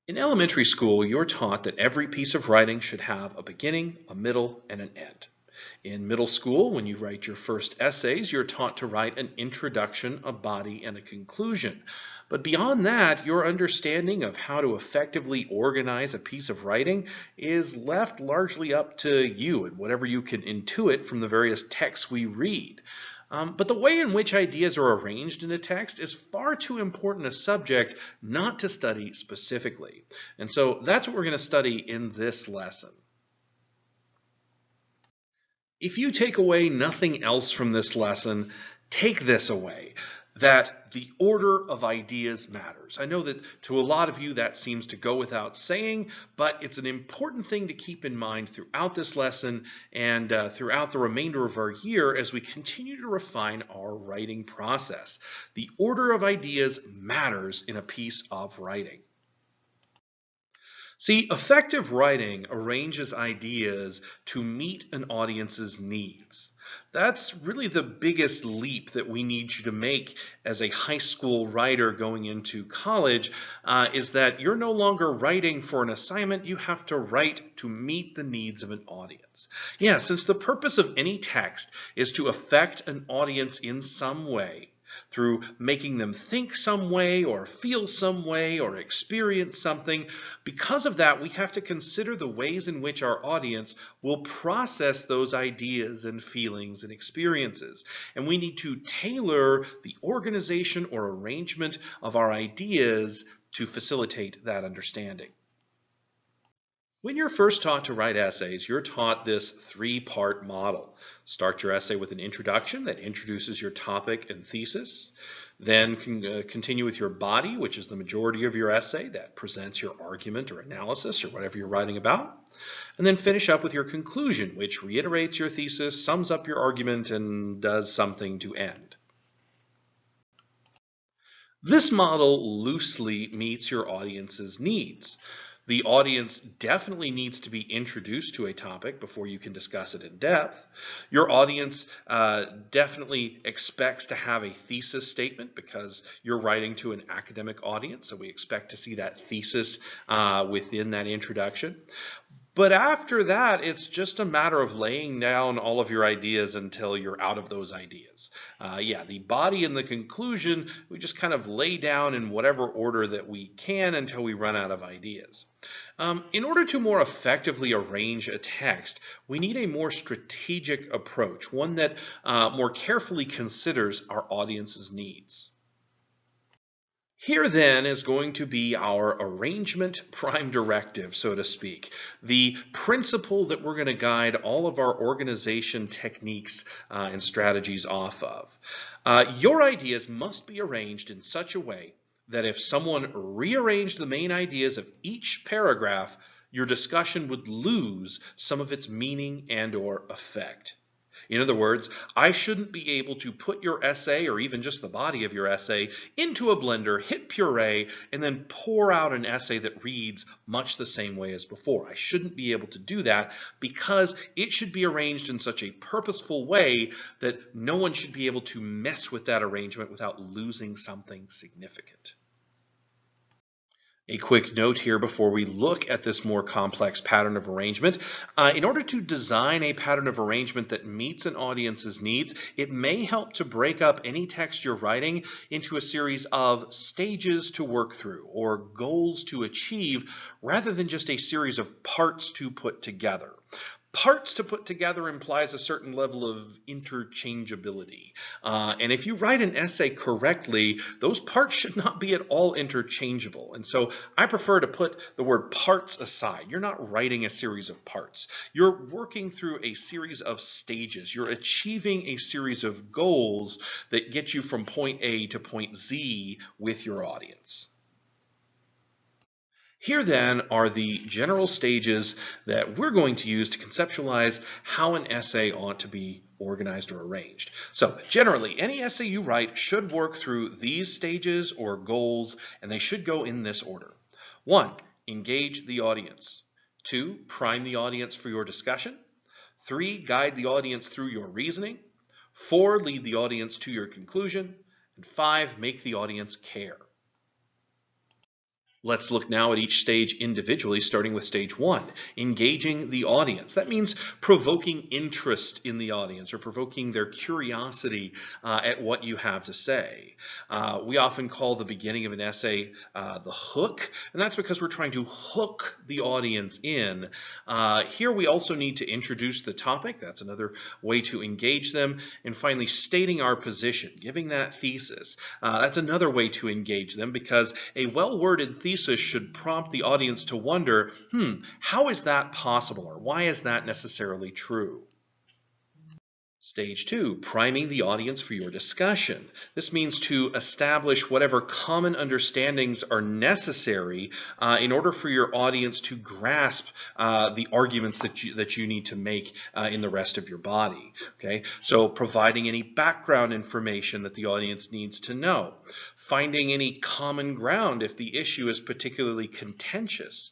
In elementary school, you're taught that every piece of writing should have a beginning, a middle, and an end. In middle school, when you write your first essays, you're taught to write an introduction, a body, and a conclusion. But beyond that, your understanding of how to effectively organize a piece of writing is left largely up to you and whatever you can intuit from the various texts we read. But the way in which ideas are arranged in a text is far too important a subject not to study specifically. And so that's what we're going to study in this lesson. If you take away nothing else from this lesson, take this away, that the order of ideas matters. I know that to a lot of you that seems to go without saying, but it's an important thing to keep in mind throughout this lesson and throughout the remainder of our year as we continue to refine our writing process. The order of ideas matters in a piece of writing. See, effective writing arranges ideas to meet an audience's needs. That's really the biggest leap that we need you to make as a high school writer going into college, is that you're no longer writing for an assignment, you have to write to meet the needs of an audience. Yeah, since the purpose of any text is to affect an audience in some way, through making them think some way or feel some way or experience something. Because of that, we have to consider the ways in which our audience will process those ideas and feelings and experiences. And we need to tailor the organization or arrangement of our ideas to facilitate that understanding. When you're first taught to write essays, you're taught this three-part model. Start your essay with an introduction that introduces your topic and thesis. Then continue with your body, which is the majority of your essay, that presents your argument or analysis or whatever you're writing about. And then finish up with your conclusion, which reiterates your thesis, sums up your argument, and does something to end. This model loosely meets your audience's needs. The audience definitely needs to be introduced to a topic before you can discuss it in depth. Your audience definitely expects to have a thesis statement because you're writing to an academic audience, so we expect to see that thesis within that introduction. But after that, it's just a matter of laying down all of your ideas until you're out of those ideas. Yeah, the body and the conclusion, we just kind of lay down in whatever order that we can until we run out of ideas. In order to more effectively arrange a text, we need a more strategic approach, one that more carefully considers our audience's needs. Here then is going to be our arrangement prime directive, so to speak, the principle that we're going to guide all of our organization techniques and strategies off of. Your ideas must be arranged in such a way that if someone rearranged the main ideas of each paragraph, your discussion would lose some of its meaning and or effect. In other words, I shouldn't be able to put your essay or even just the body of your essay into a blender, hit puree, and then pour out an essay that reads much the same way as before. I shouldn't be able to do that because it should be arranged in such a purposeful way that no one should be able to mess with that arrangement without losing something significant. A quick note here before we look at this more complex pattern of arrangement. In order to design a pattern of arrangement that meets an audience's needs, it may help to break up any text you're writing into a series of stages to work through or goals to achieve rather than just a series of parts to put together. Parts to put together implies a certain level of interchangeability. And if you write an essay correctly, those parts should not be at all interchangeable. And so I prefer to put the word parts aside. You're not writing a series of parts. You're working through a series of stages. You're achieving a series of goals that get you from point A to point Z with your audience. Here then are the general stages that we're going to use to conceptualize how an essay ought to be organized or arranged. So generally, any essay you write should work through these stages or goals, and they should go in this order. 1, engage the audience. 2, prime the audience for your discussion. 3, guide the audience through your reasoning. 4, lead the audience to your conclusion. And 5, make the audience care. Let's look now at each stage individually, starting with stage 1, engaging the audience. That means provoking interest in the audience or provoking their curiosity at what you have to say. We often call the beginning of an essay the hook, and that's because we're trying to hook the audience in. Here we also need to introduce the topic. That's another way to engage them. And finally, stating our position, giving that thesis. That's another way to engage them, because a well-worded thesis should prompt the audience to wonder, how is that possible, or why is that necessarily true? Stage 2, priming the audience for your discussion. This means to establish whatever common understandings are necessary in order for your audience to grasp the arguments that you need to make in the rest of your body. Okay, so providing any background information that the audience needs to know. Finding any common ground if the issue is particularly contentious.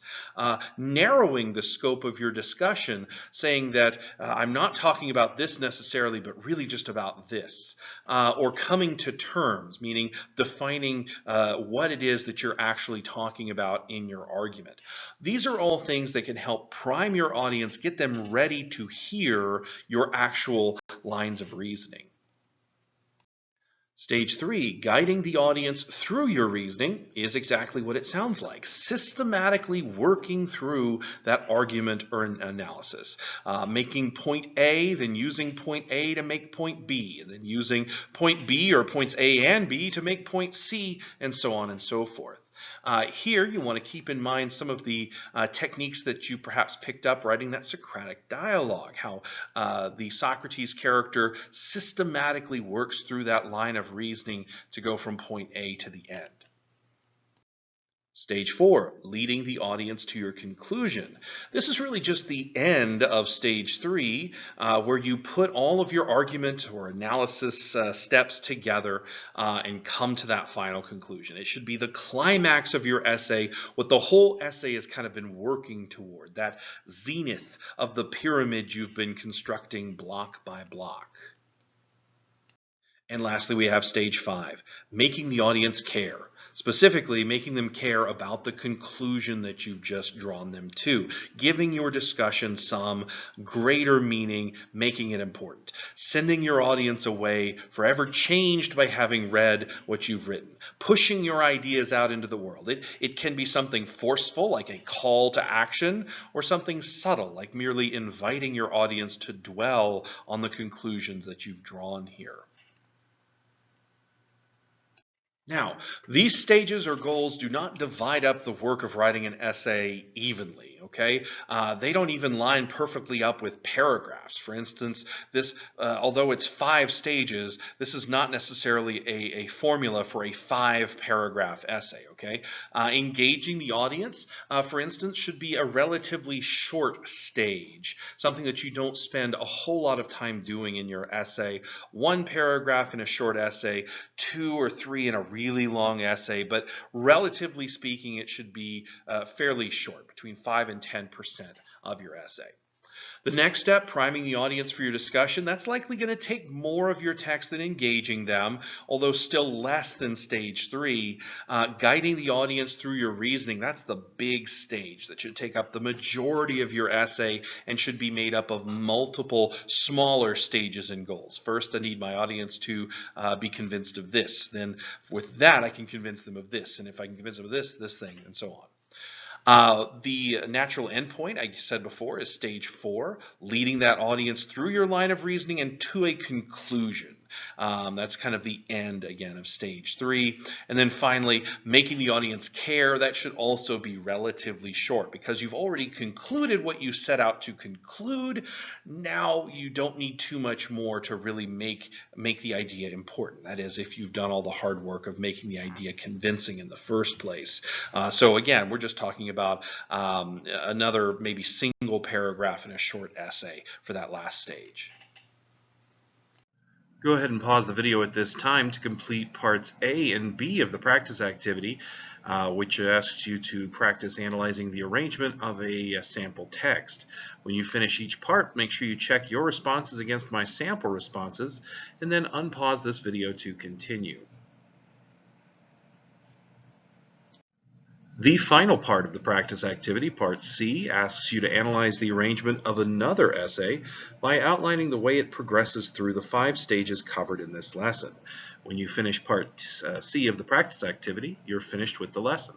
Narrowing the scope of your discussion, saying that I'm not talking about this necessarily, but really just about this. Or coming to terms, meaning defining what it is that you're actually talking about in your argument. These are all things that can help prime your audience, get them ready to hear your actual lines of reasoning. Stage 3, guiding the audience through your reasoning, is exactly what it sounds like. Systematically working through that argument or an analysis. Making point A, then using point A to make point B, and then using point B or points A and B to make point C, and so on and so forth. Here you want to keep in mind some of the techniques that you perhaps picked up writing that Socratic dialogue, how the Socrates character systematically works through that line of reasoning to go from point A to the end. Stage 4, leading the audience to your conclusion. This is really just the end of stage 3, where you put all of your argument or analysis steps together and come to that final conclusion. It should be the climax of your essay, what the whole essay has kind of been working toward, that zenith of the pyramid you've been constructing block by block. And lastly, we have stage 5, making the audience care. Specifically, making them care about the conclusion that you've just drawn them to, giving your discussion some greater meaning, making it important, sending your audience away forever changed by having read what you've written, pushing your ideas out into the world. It can be something forceful, like a call to action, or something subtle, like merely inviting your audience to dwell on the conclusions that you've drawn here. Now, these stages or goals do not divide up the work of writing an essay evenly, okay? They don't even line perfectly up with paragraphs. For instance, this, although it's 5 stages, this is not necessarily a formula for a 5-paragraph essay, okay? Engaging the audience, for instance, should be a relatively short stage, something that you don't spend a whole lot of time doing in your essay. 1 paragraph in a short essay, 2 or 3 in a really long essay, but relatively speaking, it should be fairly short, between 5 and 10% of your essay. The next step, priming the audience for your discussion, that's likely going to take more of your text than engaging them, although still less than stage 3. Guiding the audience through your reasoning, that's the big stage that should take up the majority of your essay and should be made up of multiple smaller stages and goals. First, I need my audience to be convinced of this. Then with that, I can convince them of this. And if I can convince them of this, this thing, and so on. The natural endpoint, I said before, is stage 4, leading that audience through your line of reasoning and to a conclusion. That's kind of the end, again, of stage 3. And then finally, making the audience care. That should also be relatively short because you've already concluded what you set out to conclude. Now you don't need too much more to really make the idea important. That is, if you've done all the hard work of making the idea convincing in the first place. So again, we're just talking about another maybe single paragraph in a short essay for that last stage. Go ahead and pause the video at this time to complete parts A and B of the practice activity, which asks you to practice analyzing the arrangement of a sample text. When you finish each part, make sure you check your responses against my sample responses, and then unpause this video to continue. The final part of the practice activity, Part C, asks you to analyze the arrangement of another essay by outlining the way it progresses through the 5 stages covered in this lesson. When you finish Part C of the practice activity, you're finished with the lesson.